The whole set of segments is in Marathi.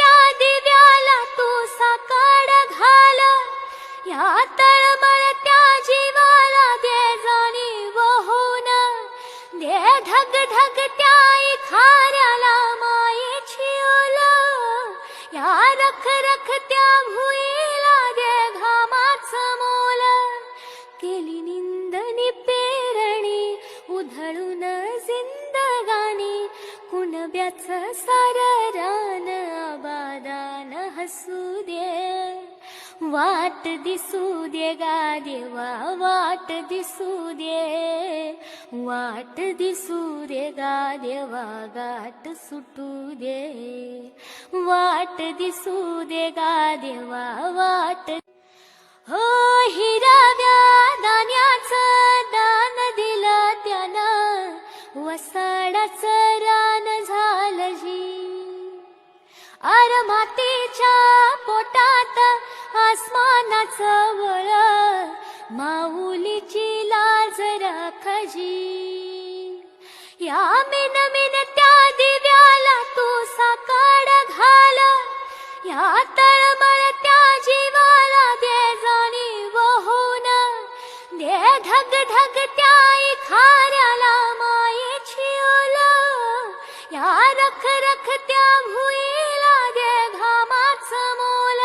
त्या दिव्याला तू साकाड घाल, या तळमळत्या जीवाला दे जाणीव होऊन, दे ढग ढग त्या खाऱ्याला मायेची ओल, या रख रख त्या भुईला दे घामाचं मोल. केली निंदनी पेरणी उधळून जिंदगानी, कुणब्याचं सारं रान आबादान हसू दे. वाट दिसू दे गा देवा, वाट दिसू दे, वाट दिसू दे गा देवा, गाठ सुटू दे. वाट दिसू दे गा देवा, वाट. हो हिरव्या दाण्याचं दान दिलं त्यानं, वसाडाचं रान झालं जी. अर मातीच्या पोटात आसमानाचं वळ, माऊलीची लाज राखजी. या मिनमिन त्या दिव्याला तू साकाड घाल, या तळमळत्या जीवाला दे जाणीव होऊन, दे ढग ढग त्या खाऱ्याला मायेची ओल, या रख रख त्या भुईला दे घामाचं मोल.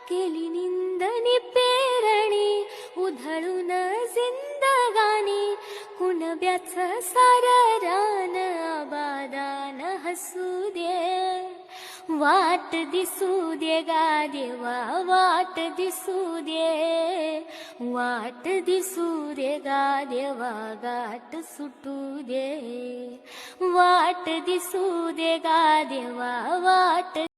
केली निंदनी पेरणी उधळून जिंदगानी, कुणब्याचं सारं रान आबादान हसू दे. वाट दिसू दे गा देवा, वाट दिसू दे, वाट दिसू दे गा देवा, गाठ सुटू दे. वाट दिसू दे गा देवा, वाट